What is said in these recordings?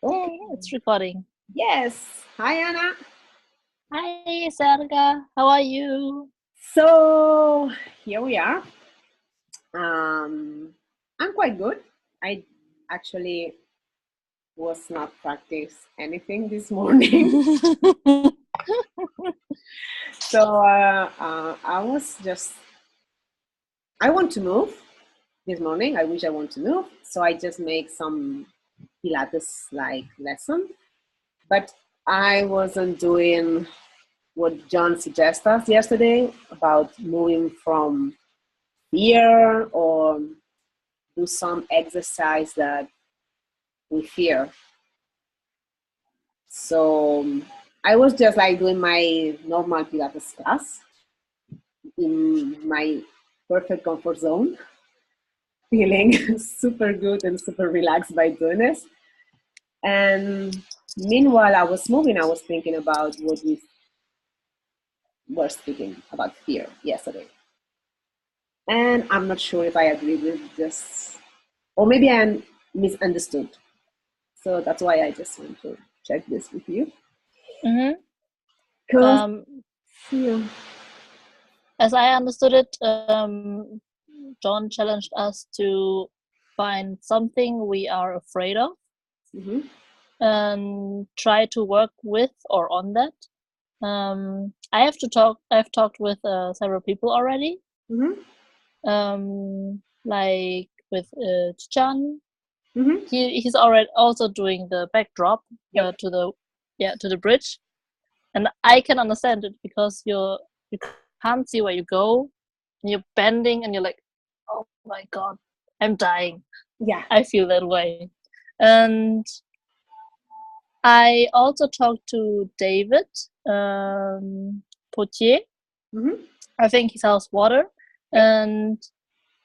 Okay. Yay, it's recording. Yes. Hi, Anna. Hi, Sarga. How are you? So here we are. Um, I'm quite good. I actually was not practice anything this morning. So I was just, I want to move this morning. I wish I want to move. So I just make some Pilates like lesson. But I wasn't doing what John suggested us yesterday about moving from fear or do some exercise that we fear. So I was just like doing my normal Pilates class in my perfect comfort zone, feeling super good and super relaxed by doing this. And meanwhile, I was moving, I was thinking about what we were speaking about fear yesterday. And I'm not sure if I agree with this, or maybe I misunderstood. So that's why I just want to check this with you. Mm-hmm. Because yeah. As I understood it, John challenged us to find something we are afraid of Mm-hmm. and try to work with or on that. I've talked with several people already, Mm-hmm. like with Chan. Mm-hmm. He's already also doing the backdrop Yep. to the bridge, and I can understand it because you can't see where you go, and you're bending, and you're like, oh my god, I'm dying. Yeah. I feel that way, and I also talked to David Potier. Mm-hmm. I think he sells water, Yep. and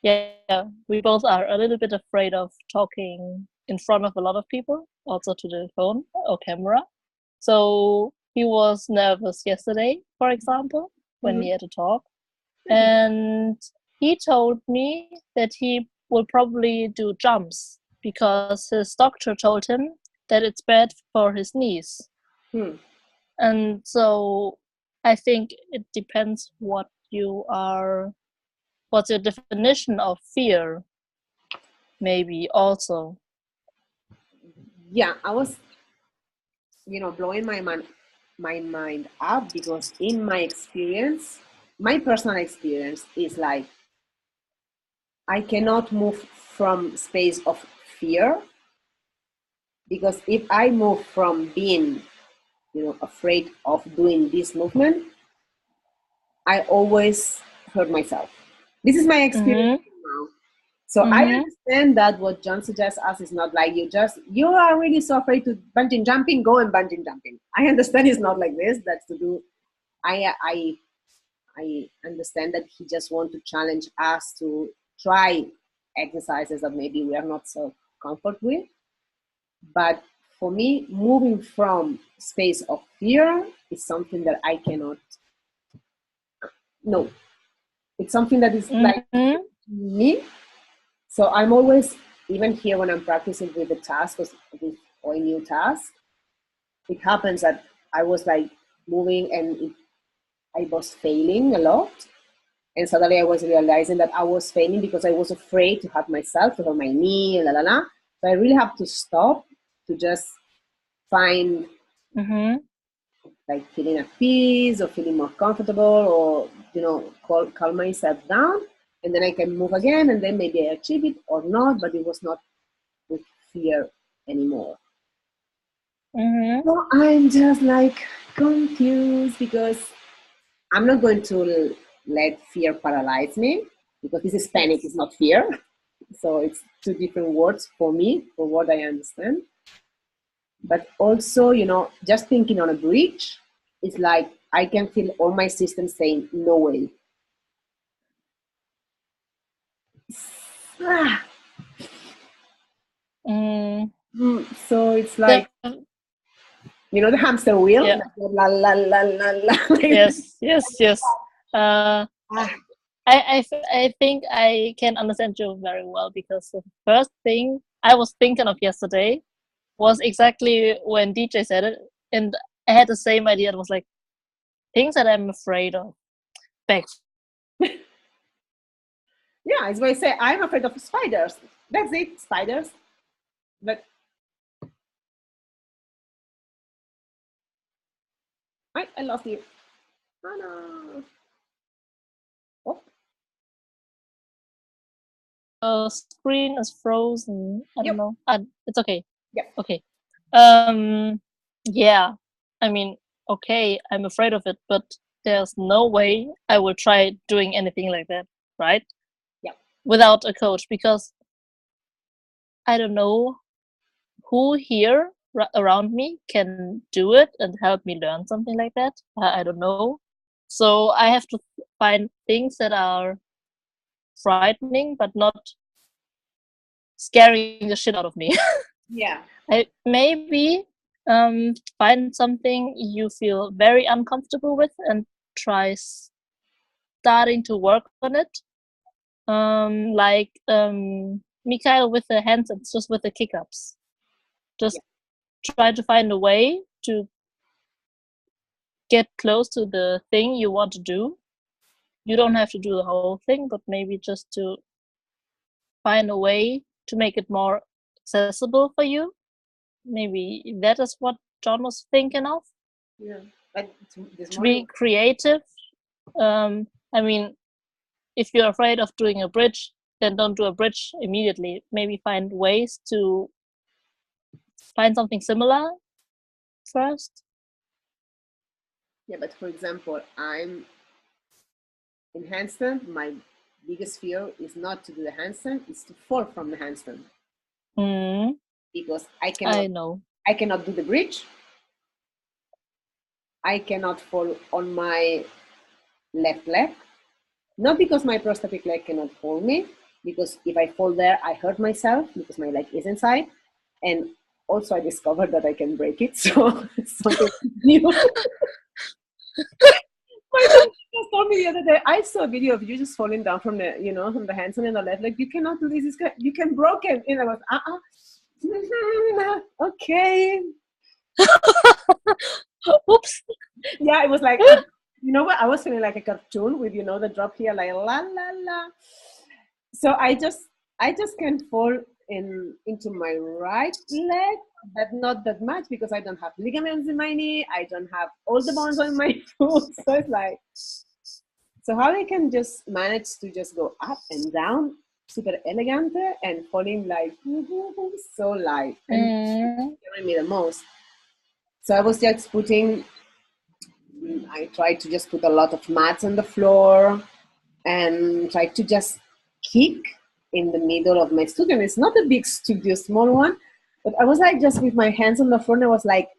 yeah, we both are a little bit afraid of talking in front of a lot of people, also to the phone or camera. So he was nervous yesterday, for example, when Mm-hmm. he had to talk. And he told me that he will probably do jumps because his doctor told him that it's bad for his knees. Hmm. And so I think it depends what's your definition of fear, maybe also. Yeah, I was, blowing my mind up because in my experience, my personal experience is like I cannot move from space of fear because if I move from being, afraid of doing this movement, I always hurt myself. This is my experience Mm-hmm. now. So I Mm-hmm. understand that what John suggests us is not like you are really so afraid to bungee jumping, go and bungee jumping. I understand it's not like this. That's to do. I understand that he just want to challenge us to try exercises that maybe we are not so comfort with. But for me, moving from space of fear is something that I cannot. No, it's something that is like Mm-hmm. me. So I'm always, even here when I'm practicing with the task, with or a new task, it happens that I was like moving and I was failing a lot. And suddenly I was realizing that I was failing because I was afraid to hurt myself, to hurt my knee, la la la. So I really have to stop to just find Mm-hmm. like feeling at peace or feeling more comfortable or, calm myself down. And then I can move again and then maybe I achieve it or not, but it was not with fear anymore. Mm-hmm. So I'm just like confused because I'm not going to let fear paralyze me because this is panic, it's Yes. not fear. So it's two different words for me, for what I understand. But also, just thinking on a bridge, it's like I can feel all my system saying, no way. Ah, Mm, so it's like, the, the hamster wheel, yeah. like, la la la la la. Yes. Yes. Yes. Uh, Ah, I think I can understand you very well because the first thing I was thinking of yesterday was exactly when DJ said it, and I had the same idea. It was like things that I'm afraid of. Back. Yeah, it's why I say I'm afraid of spiders. That's it, spiders. But I lost you. Oh no. Oh, Screen is frozen. I don't Yep. know. It's okay. Yep. Okay. Yeah. I mean, okay, I'm afraid of it, but there's no way I will try doing anything like that, right? Yep. Without a coach, because I don't know who here around me can do it and help me learn something like that. I don't know. So I have to find things that are frightening, but not scaring the shit out of me. Yeah. I maybe find something you feel very uncomfortable with and try starting to work on it. Like Mikhail with the hands and just with the kick ups. Just try to find a way to get close to the thing you want to do. You don't have to do the whole thing, but maybe just to find a way to make it more accessible for you. Maybe that is what John was thinking of. Yeah. But to be creative. I mean, if you're afraid of doing a bridge, then don't do a bridge immediately. Maybe find ways to find something similar first. Yeah, but for example, I'm in handstand. My biggest fear is not to do the handstand; it's to fall from the handstand. Because I know. I cannot do the bridge. I cannot fall on my left leg. Not because my prosthetic leg cannot hold me, because if I fall there, I hurt myself because my leg is inside. And also I discovered that I can break it, so it's something new. My friend just told me the other day, I saw a video of you just falling down from the, from the handstand and the left leg. You cannot do this. You can broke it. And I was, okay. Oops. Yeah, it was like, you know what? I was feeling like a cartoon with, the drop here, like la la la. So I just can fall into my right leg, but not that much because I don't have ligaments in my knee. I don't have all the bones on my foot. So it's like, so how I can just manage to just go up and down, super elegant, and falling like so light, and scaring me the most. So I was just I tried to just put a lot of mats on the floor and try to just kick in the middle of my studio. And it's not a big studio, small one, but I was like just with my hands on the floor and I was like,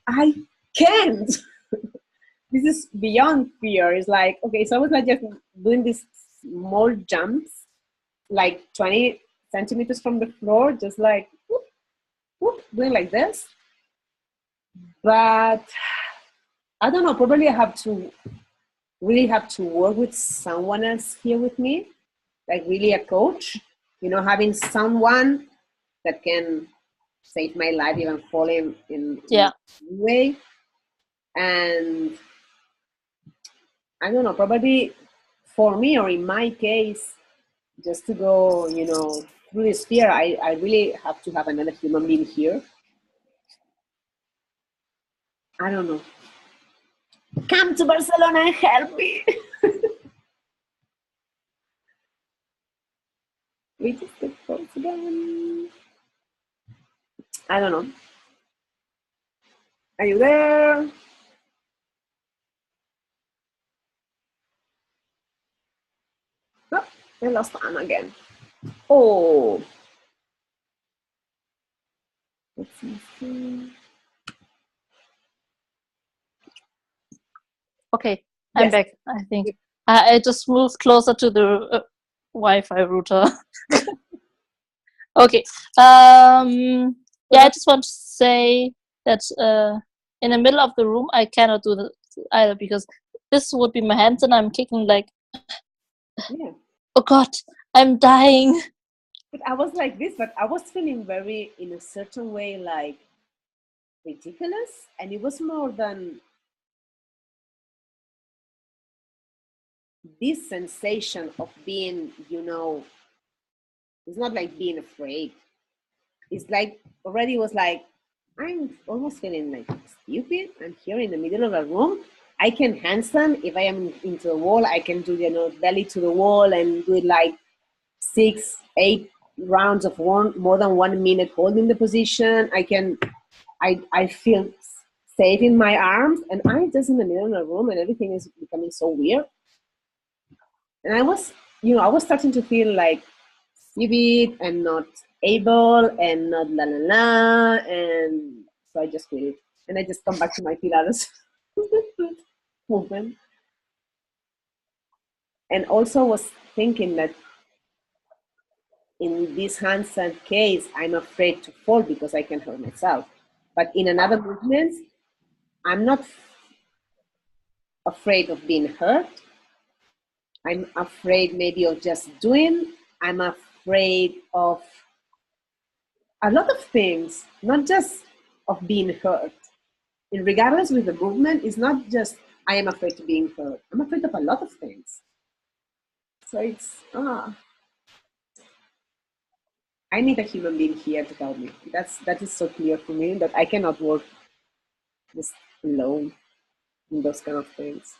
I can't. This is beyond fear. It's like, okay, so I was like just doing these small jumps, like 20 centimeters from the floor, just like whoop, whoop, doing like this. But I don't know, probably I really have to work with someone else here with me, like really a coach, having someone that can save my life even falling in a way. And I don't know, probably for me or in my case, just to go, through this fear, I really have to have another human being here. I don't know. Come to Barcelona and help me. We just get close again. I don't know. Are you there? Oh, I lost Anna again. Oh. Let's see. Okay, I'm back, I think. I just moved closer to the Wi-Fi router. Okay. Yeah, I just want to say that in the middle of the room, I cannot do that either because this would be my hands and I'm kicking like, oh God, I'm dying. But I was like this, but I was feeling very, in a certain way, like ridiculous. And it was more than this sensation of being, it's not like being afraid. It's like already was like, I'm almost feeling like stupid. I'm here in the middle of a room. I can handstand. If I am into a wall, I can do, belly to the wall and do it like 6, 8 rounds of more than 1 minute holding the position. I feel safe in my arms, and I'm just in the middle of the room and everything is becoming so weird. And I was starting to feel like stupid and not able and not la la la, and so I just quit it and I just come back to my Pilates movement. And also was thinking that in this handstand case, I'm afraid to fall because I can hurt myself. But in another movement, I'm not afraid of being hurt. I'm afraid maybe of just doing. I'm afraid of a lot of things, not just of being hurt. And regardless with the movement, it's not just I am afraid of being hurt. I'm afraid of a lot of things. So I need a human being here to help me. That is so clear for me that I cannot work just alone in those kind of things.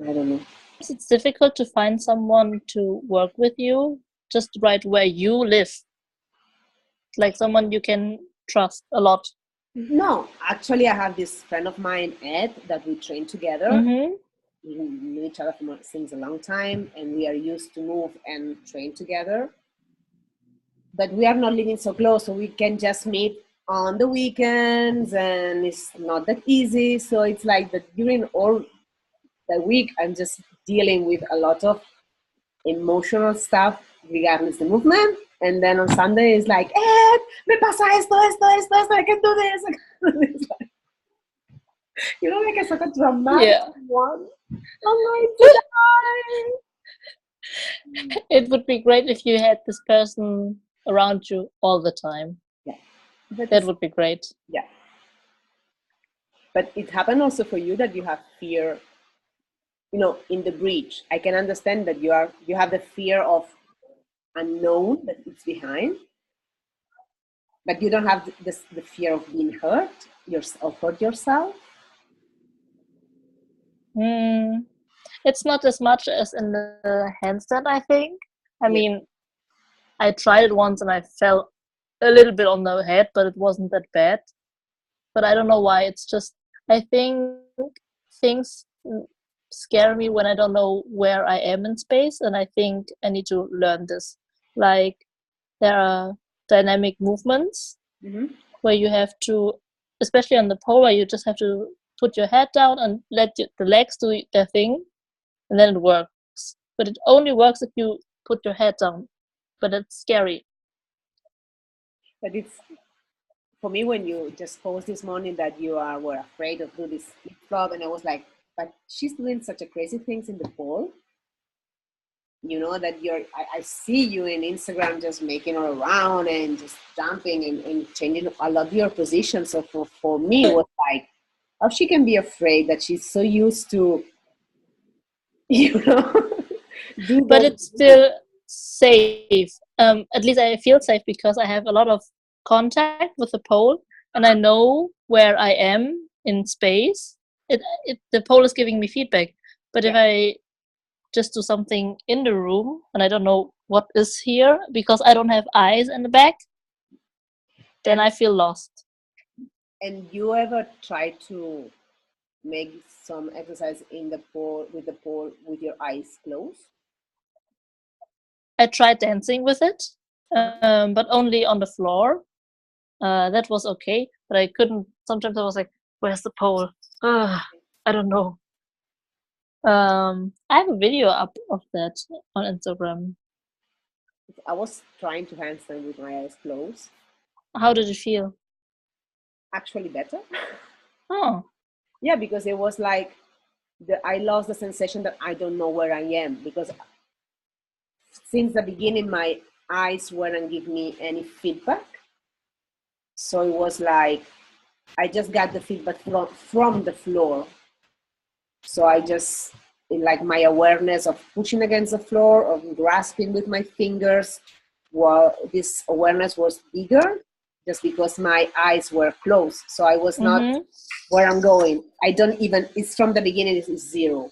I don't know. It's difficult to find someone to work with you just right where you live, like someone you can trust a lot. No, actually, I have this friend of mine, Ed, that we train together. Mm-hmm. We knew each other since a long time, and we are used to move and train together. But we are not living so close, so we can just meet on the weekends, and it's not that easy. So it's like that during all the week, I'm just dealing with a lot of emotional stuff regardless the movement. And then on Sunday, it's like, me pasa esto, I can do this. I can do this. Like it's like a dramatic one. I'm going to die. It would be great if you had this person around you all the time. Yeah. That would be great. Yeah. But it happened also for you that you have fear, in the breach. I can understand that you have the fear of unknown that it's behind, but you don't have the fear of being hurt yourself. It's not as much as in the handstand, I think. I mean, I tried it once and I fell a little bit on the head, but it wasn't that bad. But I don't know why. It's just, I think things scare me when I don't know where I am in space, and I think I need to learn this. Like, there are dynamic movements where you have to, especially on the pole, where you just have to put your head down and let the legs do their thing, and then it works. But it only works if you put your head down. But it's scary. But it's, for me, when you just post this morning that you were afraid of doing this flip flop, and I was like, but she's doing such a crazy things in the pole. That I see you in Instagram just making her around and just jumping and changing a lot of your position. So for me, it was like, how she can be afraid that she's so used to, but it's still safe. At least I feel safe because I have a lot of contact with the pole and I know where I am in space. The pole is giving me feedback. But if I just do something in the room and I don't know what is here because I don't have eyes in the back, then I feel lost. And you ever try to make some exercise in the pole with your eyes closed? I tried dancing with it, but only on the floor. That was okay, but I couldn't. Sometimes I was like, "Where's the pole? I don't know." I have a video up of that on Instagram. I was trying to handstand with my eyes closed. How did it feel? Actually better. Oh. Yeah, because it was like I lost the sensation that I don't know where I am, because since the beginning, my eyes weren't giving me any feedback. So it was like, I just got the feedback from the floor. So I just, like my awareness of pushing against the floor, of grasping with my fingers, well, this awareness was bigger just because my eyes were closed. So I was not where I'm going. I don't even, it's from the beginning, it's zero.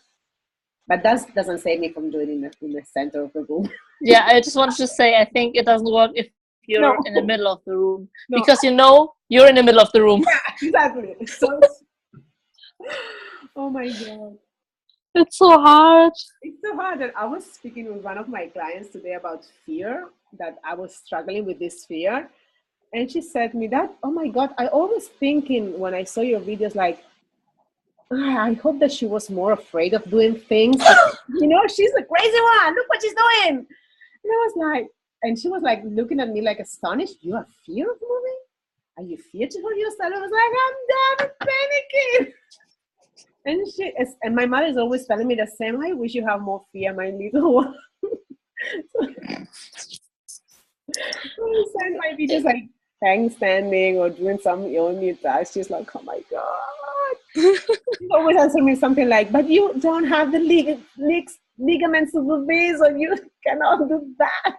But that doesn't save me from doing it in the center of the room. Yeah, I just wanted to say, I think it doesn't work if you're in the middle of the room. Because you know you're in the middle of the room. Yeah, exactly. So, oh my God. It's so hard. It's so hard. And I was speaking with one of my clients today about fear, that I was struggling with this fear. And she said to me that, oh my God, I always thinking when I saw your videos, like, I hope that she was more afraid of doing things. You know, she's a crazy one. Look what she's doing. And I was like, and she was like looking at me like astonished. You are fear of moving? Are you feared to hurt yourself? I was like, I'm done panicking. And my mother is always telling me the same. I wish you have more fear, my little one. Send my videos like handstanding or doing some only task. She's like, oh my God. She always answer me something like, but you don't have the ligaments to do this, or you cannot do that.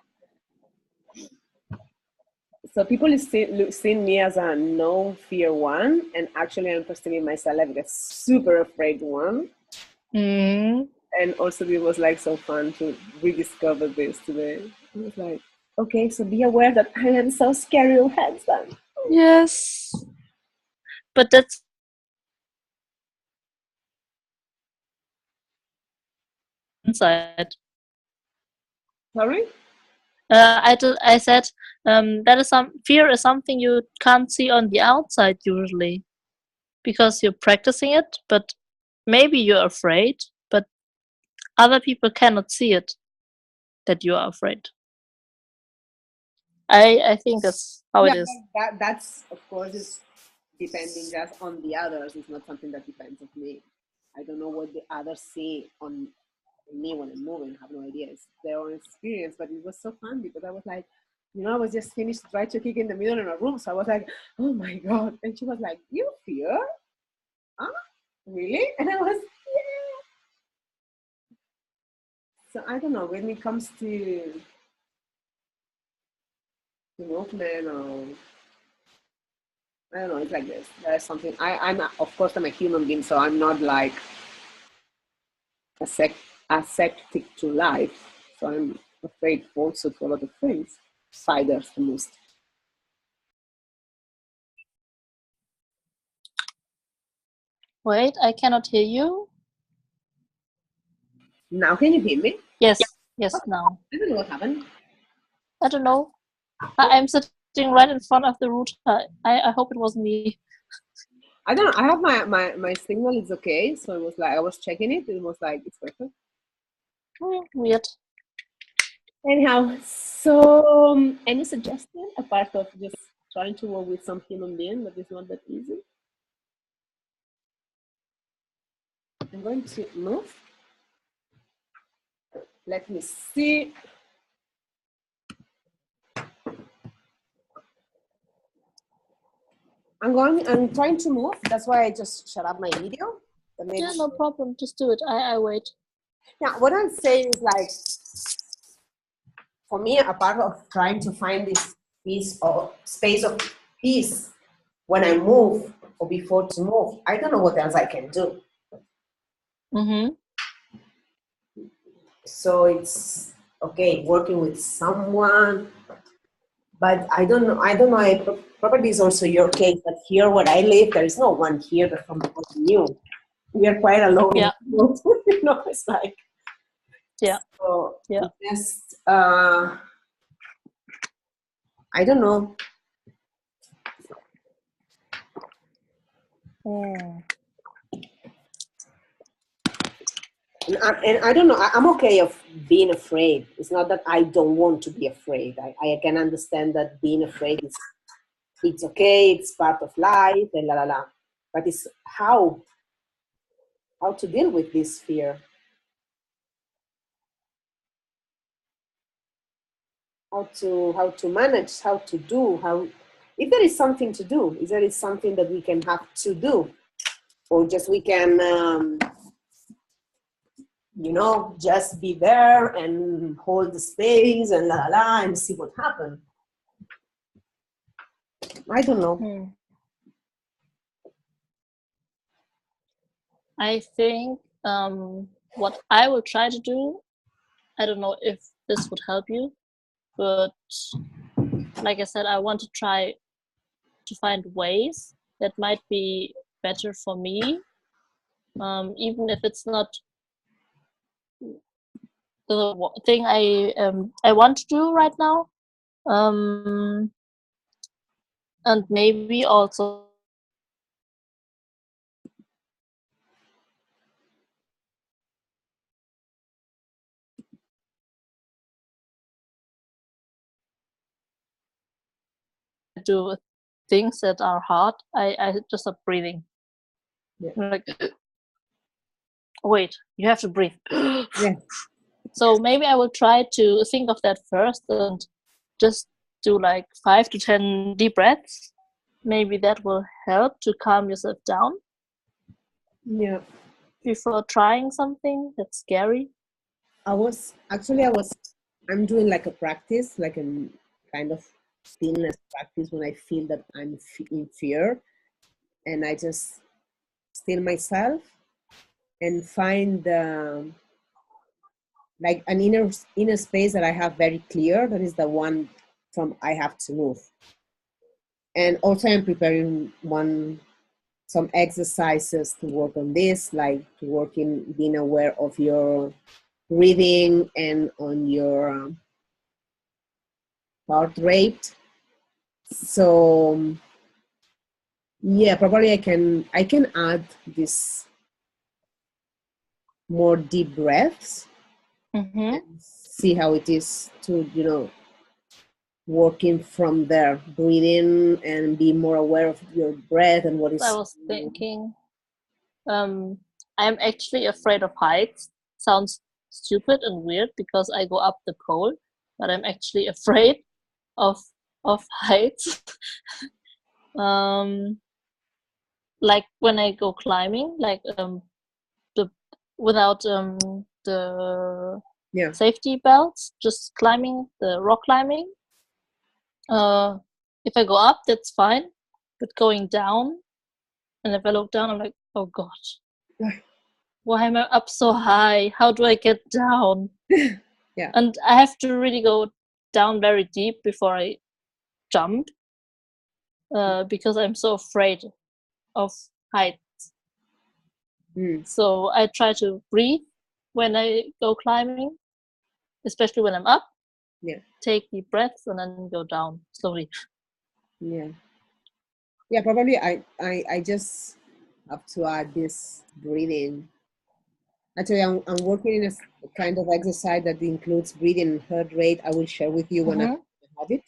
So people see me as a no fear one, and actually I'm perceiving myself like a super afraid one. And also it was like so fun to rediscover this today. It was like, okay, so be aware that I am so scary of handstand. Yes. But that's inside. Sorry? I said that is fear is something you can't see on the outside usually, because you're practicing it, but maybe you're afraid, but other people cannot see it, that you are afraid. I think that's how it is. That's of course is depending just on the others. It's not something that depends on me. I don't know what the others see on me when I'm moving. I have no idea. It's their own experience, but it was so fun because I was like, you know, I was just finished trying to kick in the middle in a room. So I was like, oh my God. And she was like, you fear? Huh? Really? And I was, yeah. So I don't know, when it comes to movement or I don't know, it's like this. There's something I'm of course I'm a human being, so I'm not like aseptic to life. So I'm afraid also to a lot of things. Spiders the most. Wait, I cannot hear you. Now can you hear me? Yes, now. I don't know what happened. I don't know. I'm sitting right in front of the router. I hope it wasn't me. I don't know. I have my signal is okay. So it was like I was checking it. It was like it's perfect. Weird. Anyhow, so any suggestion apart of just trying to work with some human being that is not that easy? I'm going to move. Let me see. I'm trying to move. That's why I just shut up my video. Yeah, no problem. Just do it. I wait. Yeah, what I'm saying is like, for me, apart of trying to find this piece or space of peace when I move or before to move, I don't know what else I can do. So it's okay working with someone, but I don't know. Probably is also your case, but here where I live, there is no one here that from you. We are quite alone. Yeah. You know, it's like. Yeah. So yeah. Just I don't know. And I don't know. I'm okay of being afraid. It's not that I don't want to be afraid. I can understand that being afraid it's okay. It's part of life and la la la. But it's how to deal with this fear. how to manage, how to do, how if there is something to do, if there is something that we can have to do, or just we can just be there and hold the space and la la la and see what happens. I don't know. I think what I will try to do, I don't know if this would help you, but like I said, I want to try to find ways that might be better for me, even if it's not the thing I want to do right now, and maybe also do things that are hard. I just stop breathing. Yeah. Like, wait, you have to breathe. Yeah. So maybe I will try to think of that first and just do like 5 to 10 deep breaths. Maybe that will help to calm yourself down. Yeah. Before trying something that's scary. I'm doing like a practice, like a kind of stillness practice when I feel that I'm in fear, and I just still myself and find like an inner space that I have very clear. That is the one from I have to move. And also I'm preparing some exercises to work on this, like to work in being aware of your breathing and on your heart rate. So yeah, probably I can add this more deep breaths and see how it is to working from there, breathing and be more aware of your breath and what is. I was thinking, I'm actually afraid of heights. Sounds stupid and weird because I go up the pole, but I'm actually afraid of heights. Like when I go climbing, like the without the safety belts, just climbing the rock climbing. If I go up, that's fine, but going down, and if I look down, I'm like, oh god, why am I up so high? How do I get down? Yeah. And I have to really go down very deep before I jump, because I'm so afraid of heights. So I try to breathe when I go climbing, especially when I'm up. Yeah. Take deep breaths and then go down slowly. Yeah. Yeah, probably I just have to add this breathing. Actually, I'm working in a kind of exercise that includes breathing and heart rate. I will share with you when I have it.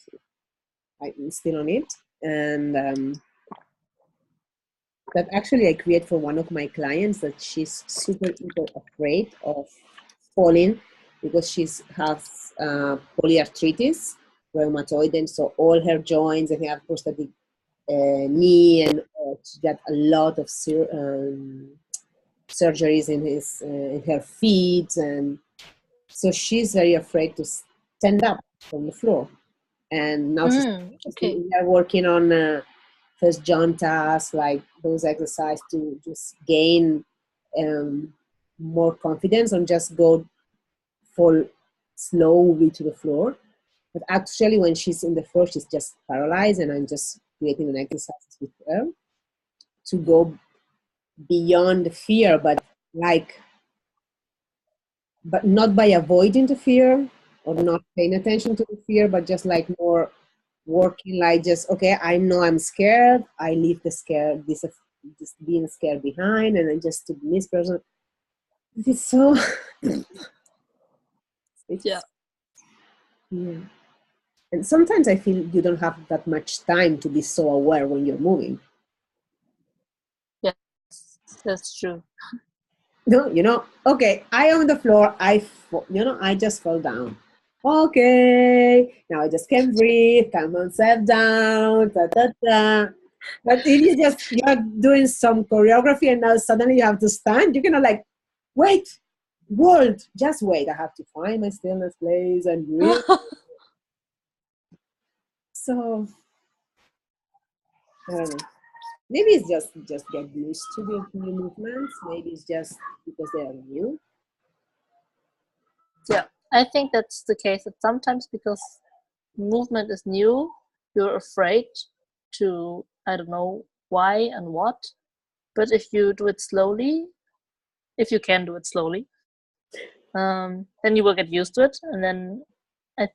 I'm still on it. And that actually I create for one of my clients that she's super afraid of falling because she has polyarthritis, rheumatoid, and so all her joints and her prosthetic knee, and she got a lot of surgeries in her feet, and so she's very afraid to stand up from the floor. And now we are working on first juntas, like those exercises to just gain more confidence and just fall slowly to the floor. But actually, when she's in the floor, she's just paralyzed, and I'm just creating an exercise with her to go beyond the fear, but not by avoiding the fear or not paying attention to the fear, but just like more working, like just, okay, I know I'm scared, I leave the scare, this being scared behind, and then just to this person. It's so yeah. And sometimes I feel you don't have that much time to be so aware when you're moving. Yes, that's true. No, okay, I am on the floor, I just fall down. okay, now I just can breathe, calm myself down, da, da, da. But if you're doing some choreography and now suddenly you have to stand, you cannot like, wait, world, just wait. I have to find my stillness place and breathe. So I don't know. Maybe it's just get used to the new movements. Maybe it's just because they are new. Yeah, I think that's the case. That sometimes because movement is new, you're afraid to, I don't know why and what. But if you do it slowly, if you can do it slowly, then you will get used to it. And then I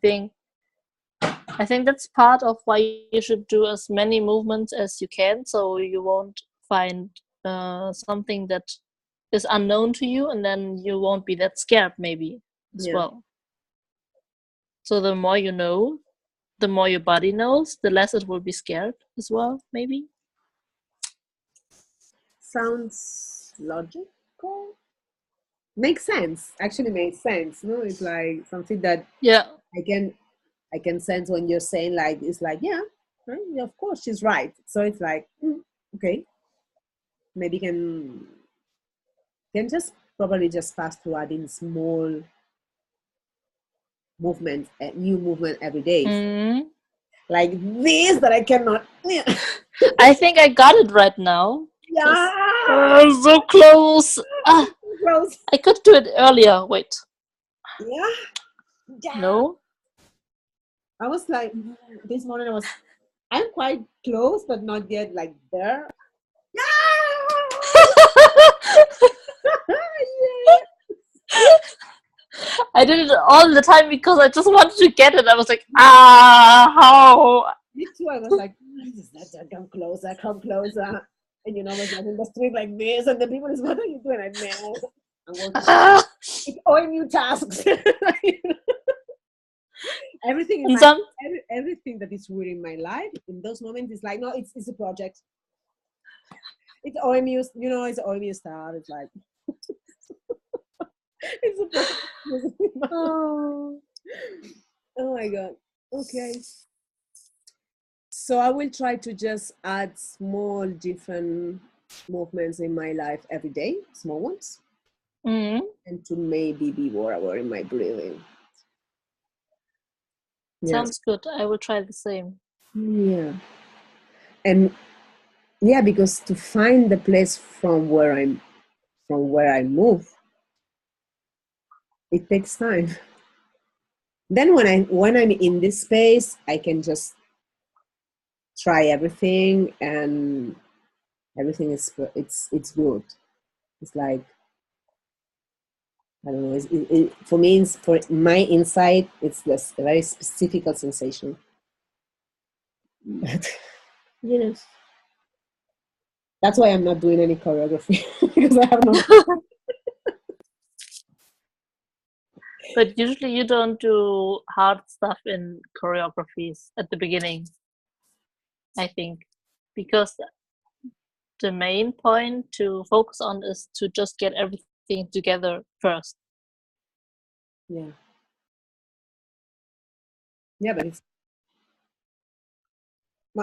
think that's part of why you should do as many movements as you can, so you won't find something that is unknown to you, and then you won't be that scared maybe as Yeah. well. So the more you know, the more your body knows, the less it will be scared as well, maybe. Sounds logical. Makes sense. Actually makes sense. No, it's like something that Yeah. I can sense when you're saying like it's like, yeah, right? Yeah, of course she's right. So it's like, okay, maybe can just probably just pass through adding small movement, new movement every day. Mm. Like this that I cannot. I think I got it right now. Yeah, So close. gross. I could do it earlier. Wait. Yeah, yeah. No. I was like, this morning I'm quite close, but not yet like there. I did it all the time because I just wanted to get it. I was like, how? Me too. I was like, come closer, come closer. And I was like in the street like this, and the people is, what are you doing? I'm working. It's all new tasks. Everything in my everything that is weird in my life in those moments is like, no, it's a project. It's OMU, it's OMU stuff. It's like it's a project. Oh my god. Okay. So I will try to just add small different movements in my life every day, small ones. Mm-hmm. And to maybe be more aware in my breathing. Sounds good. I will try the same. Yeah. And yeah, because to find the place from where I move, it takes time. Then when I'm in this space, I can just try everything, and everything is it's good. It's like, I don't know. For me, for my insight, it's this a very specific sensation. But that's why I'm not doing any choreography because I have no. But usually you don't do hard stuff in choreographies at the beginning, I think, because the main point to focus on is to just get everything together first. Yeah. Yeah, but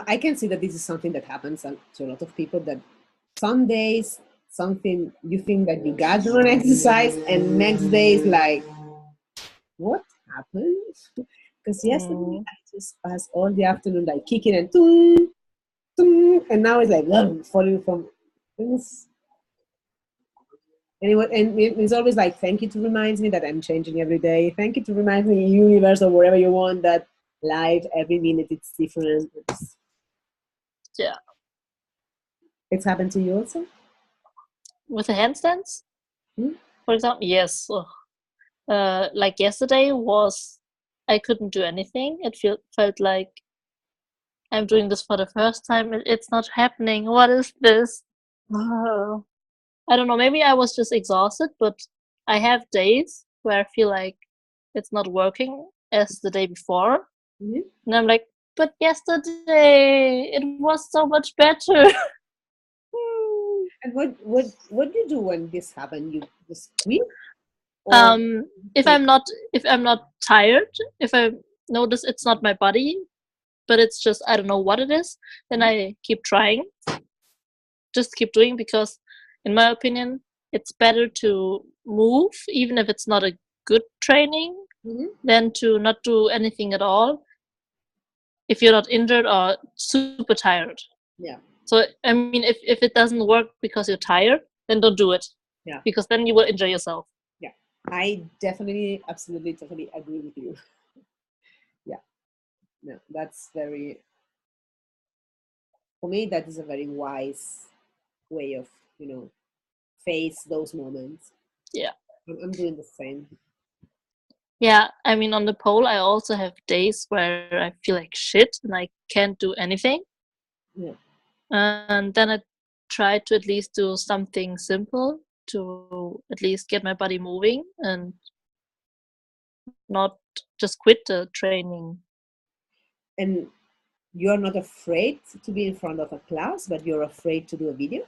I can see that this is something that happens to a lot of people, that some days something you think that you got through an exercise, and next day is like, what happened? Because yesterday I just passed all the afternoon like kicking and toom, toom, and now it's like falling from things. And it's always like, thank you to remind me that I'm changing every day. Thank you to remind me, universe or wherever you want, that life every minute it's different. Yeah. It's happened to you also? With the handstands? For example, yes. Like yesterday I couldn't do anything. It felt like I'm doing this for the first time. It's not happening. What is this? I don't know. Maybe I was just exhausted, but I have days where I feel like it's not working as the day before. Mm-hmm. And I'm like, but yesterday it was so much better. And what do you do when this happens? You just quit? Or If I'm not tired, if I notice it's not my body, but it's just I don't know what it is, then I keep trying, just keep doing, because in my opinion it's better to move even if it's not a good training Mhm. than to not do anything at all if you're not injured or super tired. Yeah, So I mean, if it doesn't work because you're tired, then don't do it, yeah, because then you will injure yourself. yeah. I definitely, absolutely, totally agree with you. Yeah, no, that's very, for me, that is a very wise way of, face those moments. Yeah. I'm doing the same. Yeah, I mean, on the pole, I also have days where I feel like shit and I can't do anything. Yeah. And then I try to at least do something simple to at least get my body moving and not just quit the training. And you're not afraid to be in front of a class, but you're afraid to do a video?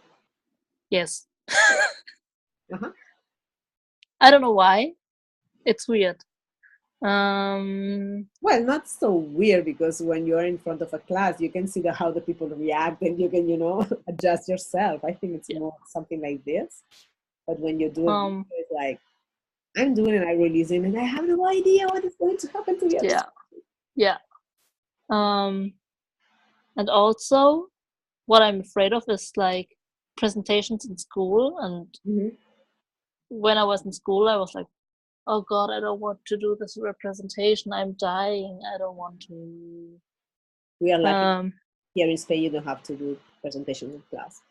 Yes. Uh-huh. I don't know why. It's weird. Um, Well, not so weird, because when you're in front of a class, you can see how the people react, and you can, adjust yourself. I think it's yeah. more something like this. But when you do a video, Um, it's like, I'm doing it, I release it, and I have no idea what is going to happen to the other yeah. side. Yeah. Um, and also, what I'm afraid of is like presentations in school. And Mhm. when I was in school, I was like, oh God, I don't want to do this representation. I'm dying. I don't want to. We are lucky Um, here in Spain, you don't have to do presentations in class.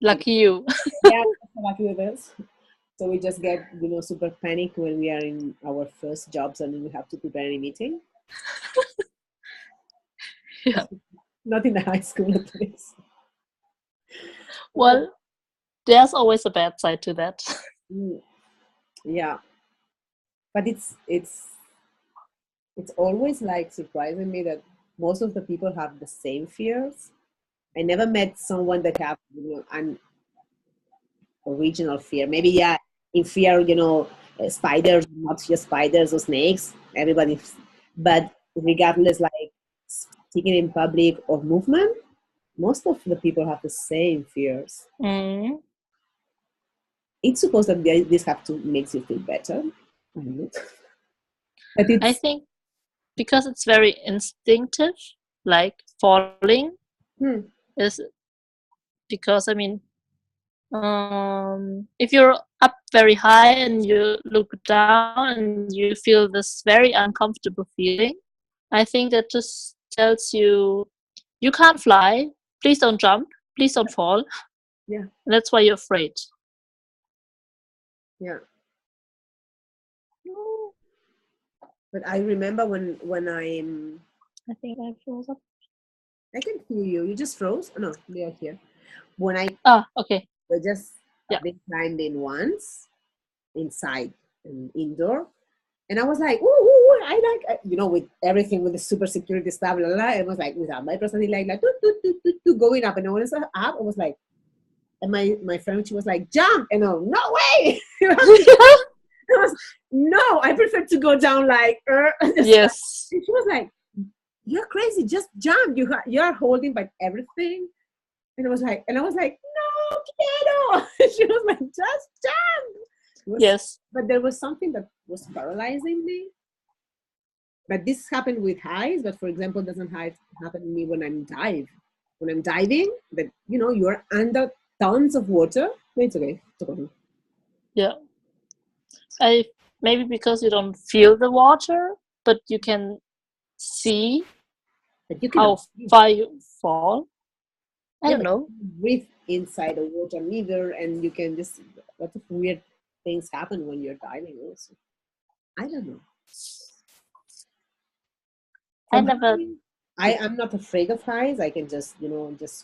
lucky you. Yeah, we're so lucky with this. So we just get, super panic when we are in our first jobs and we have to prepare any meeting. Yeah. Not in the high school, at least. Well, there's always a bad side to that. Mm, yeah, but it's always like surprising me that most of the people have the same fears. I never met someone that have, an original fear. Maybe, yeah, in fear, spiders, not just spiders or snakes. Everybody, but regardless, like speaking in public or movement, most of the people have the same fears. Mm. It's supposed that this have to makes you feel better. I don't know. But I it's think because it's very instinctive, like falling hmm, is because, I mean, if you're up very high and you look down and you feel this very uncomfortable feeling, I think that just tells you you can't fly. Please don't jump. Please don't fall. yeah, And that's why you're afraid. yeah. But I remember when I think I froze up. I can hear you. You just froze. Oh, no, they are here. When I Ah, okay. just Yeah. been climbing once inside and indoor, and I was like, ooh, ooh, ooh, I like, with everything with the super security stuff, la, la, la. It was like without my personality, like toot, toot, toot, toot, toot, going up, and I was up. I was like, and my friend, she was like, jump, and no way. I was, no, I prefer to go down like, Yes. and she was like, you're crazy, just jump. You're holding by everything. And I was like, no, quiero. She was like, just jump. Yes. But there was something that was paralyzing me. But this happened with highs, but for example, doesn't happen to me when I'm When I'm diving, that you're under tons of water. No, it's okay. It's okay. Yeah. I maybe because you don't feel the water, but you can see But you how cannot breathe. far you fall. I Yeah, don't but know. you breathe inside the water neither, and you can just lots of weird things happen when you're diving also. I don't know. I From never. high, I'm not afraid of highs. I can just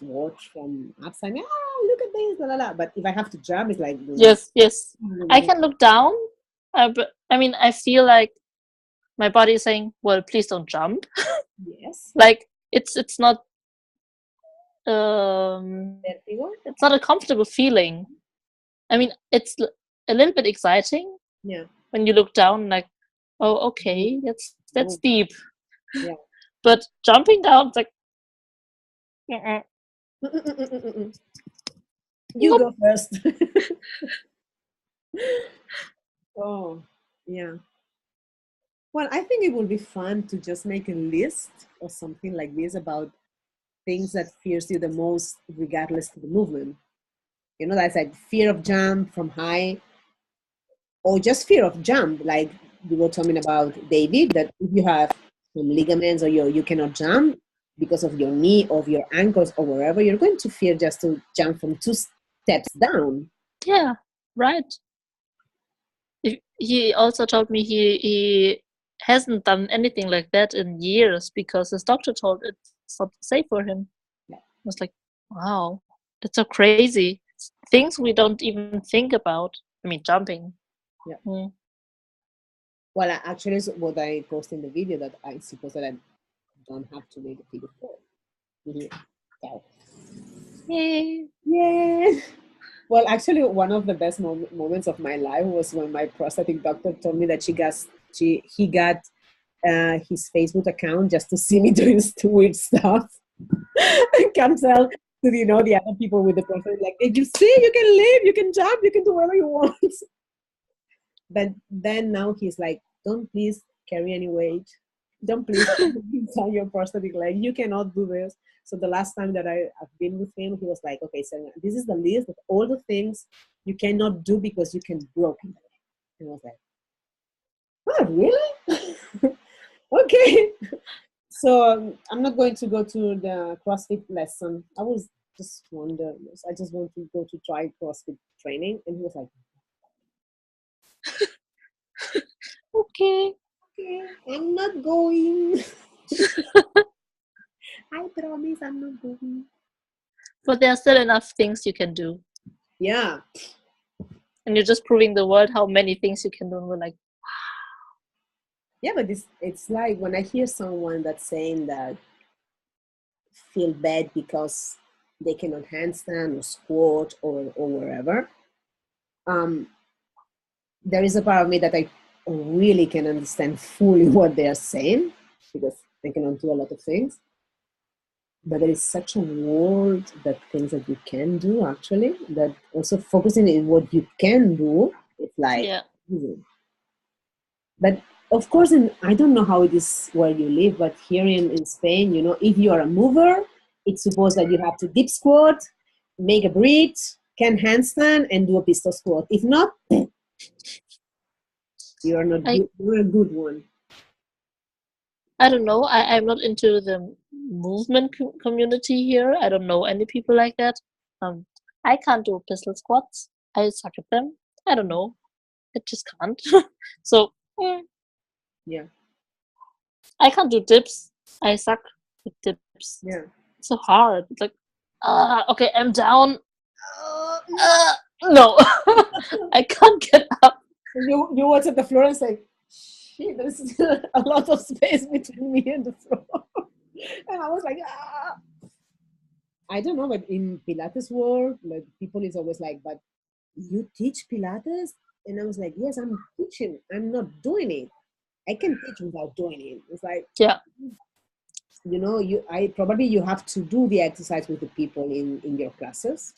watch from upside. Look at this, la la la. But if I have to jump, it's like Yes, yes. I can look down. But I mean, I feel like my body is saying, "Well, please don't jump." yes, Like it's not um vertigo. it's not a comfortable feeling. I mean, it's a little bit exciting Yeah. when you look down, like, oh, okay, that's Oh, deep. yeah. But jumping down, it's like, You nope. go first. Oh, yeah. Well, I think it would be fun to just make a list or something like this about things that fears you the most, regardless to the movement. You know, that's like fear of jump from high, or just fear of jump. Like you were talking about, David, that if you have some ligaments or you cannot jump because of your knee or your ankles or wherever, you're going to fear just to jump from two steps down. Yeah, right. He also told me he hasn't done anything like that in years because his doctor told it's not safe for him. Yeah. I was like, wow, that's so crazy. Things we don't even think about. I mean, jumping. Yeah. Mm. Well, actually, what I posted in the video, that I suppose that I don't have to make a figure 4. Mm-hmm. So, Yay. yeah. Well, actually, one of the best moments of my life was when my prosthetic doctor told me that he got his Facebook account just to see me doing weird stuff. And can tell to the other people with the prosthetic, like, did you see? You can live, you can jump, you can do whatever you want. But then now he's like, don't please carry any weight. Don't please on your prosthetic leg. You cannot do this. So the last time that I've been with him, he was like, okay, so this is the list of all the things you cannot do because you can broken the leg. And I was like, oh, really? Okay. So I'm not going to go to the CrossFit lesson. I was just wonder. I just want to go to try CrossFit training. And he was like, Okay. okay, I'm not going. I promise I'm not going. But there are still enough things you can do. Yeah. And you're just proving the world how many things you can do. And we're like, Yeah, but it's like when I hear someone that's saying that feel bad because they cannot handstand or squat or wherever, there is a part of me that I really can understand fully what they are saying because they cannot do a lot of things. But there is such a world that things that you can do actually, that also focusing in what you can do, it's like, yeah. But of course, I don't know how it is where you live, but here in Spain, if you are a mover, it's supposed that you have to deep squat, make a bridge, can handstand, and do a pistol squat. If not, you are not good. You're a good one. I don't know. I'm not into the movement community here. I don't know any people like that. I can't do pistol squats. I suck at them. I don't know. I just can't. So Yeah, I can't do dips. I suck with dips. yeah. It's so hard. It's like, okay, I'm down. No. No, I can't get up. You watch at the floor and say, shit, there's a lot of space between me and the floor. And I was like, ah. I don't know, but in Pilates world, like people is always like, but you teach Pilates? And I was like, yes, I'm teaching. I'm not doing it. I can teach without doing it. It's like, Yeah. You have to do the exercise with the people in your classes.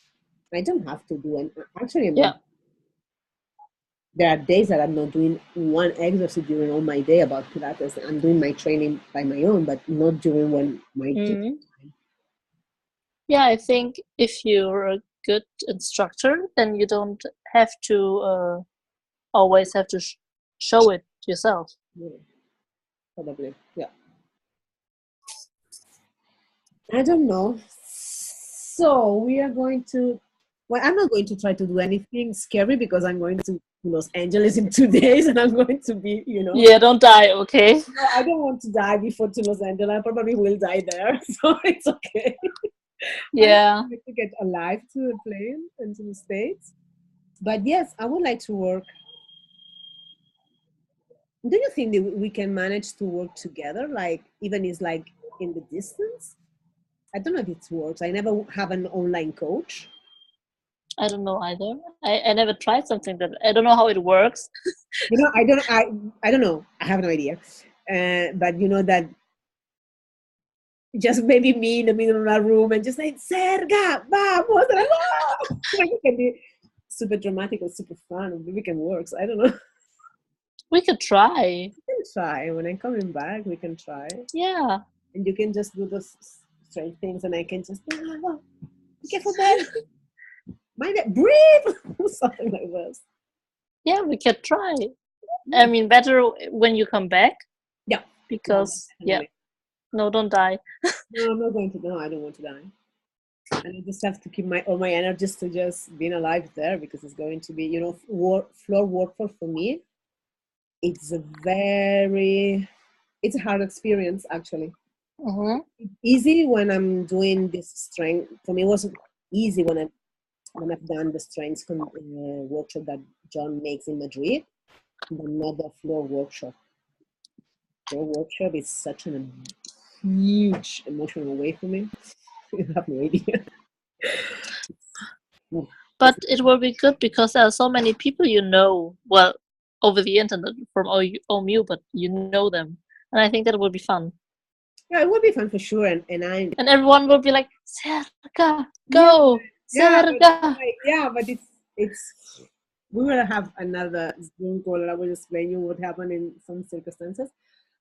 I don't have to do it. Actually, Yeah. There are days that I'm not doing one exercise during all my day about Pilates. I'm doing my training by my own, but not during when my teaching. Yeah, I think if you're a good instructor, then you don't have to always have to show it yourself. Yeah, probably, yeah. I don't know. So we are going to. Well, I'm not going to try to do anything scary because I'm going to Los Angeles in 2 days, and I'm going to be, Yeah, don't die, okay? No, I don't want to die before to Los Angeles. I probably will die there, so it's okay. Yeah. I to get alive to the plane and to the States. But yes, I would like to work. Do you think that we can manage to work together, like even is like in the distance? I don't know if it works. I never have an online coach. I don't know either. I never tried something that I don't know how it works. I don't know. I have no idea. But you know that just maybe me in the middle of a room and just like Serga, vamos, and I'm, like it can be super dramatic or super fun, or maybe it can work. So I don't know. We could try. We can try. When I'm coming back, we can try. Yeah. And you can just do those strange things, and I can just be careful, man. Mind it, breathe, something like this. Yeah, we could try. I mean, better when you come back. Yeah. Because no, don't die. No, I'm not going to. No, I don't want to die. And I just have to keep all my energies to just being alive there, because it's going to be, you know, floor workflow for me. It's a hard experience actually. Mm-hmm. Easy when I'm doing this strength. For me, it wasn't easy when I've done the strength workshop that John makes in Madrid, but not the floor workshop. Floor workshop is such a huge emotional way for me. You have no idea. But it will be good because there are so many people you know, well, over the internet from OMU, but you know them. And I think that will be fun. Yeah, it would be fun for sure. And everyone will be like, Serga, go! Yeah, Serga! but it's we will have another Zoom call and I will explain you what happened in some circumstances.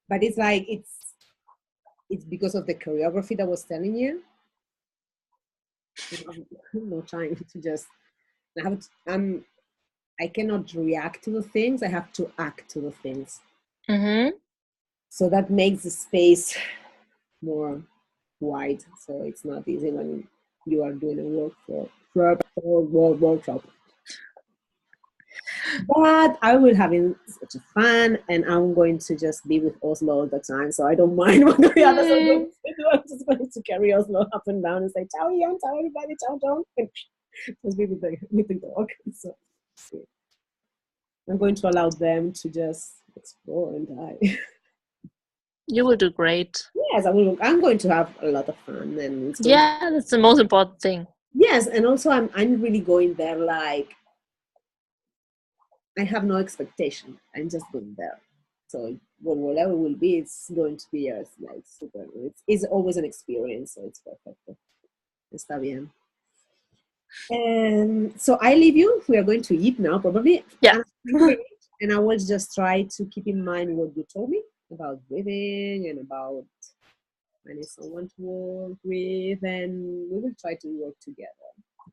But it's like it's because of the choreography that I was telling you. I have no time to just I cannot react to the things, I have to act to the things. Mm-hmm. So that makes the space more wide. So it's not easy when you are doing a workshop. But I will having such a fun, and I'm going to just be with Oslo all the time. So I don't mind what the others are going to do. I'm just going to carry Oslo up and down and say, ciao, Ian, ciao, everybody, ciao, John. Just be with the dog. So I'm going to allow them to just explore and die. You will do great. Yes, I'm going to have a lot of fun, and that's the most important thing. Yes, and also I'm really going there like I have no expectation. I'm just going there. So whatever will be, it's going to be like super. It's always an experience, so it's perfect. Está bien. And so I leave you. We are going to eat now, probably. Yeah. And I will just try to keep in mind what you told me about breathing and about I need someone to work with, and we will try to work together.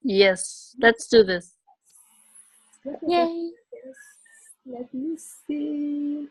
Yes, let's do this. Yay! Let me see.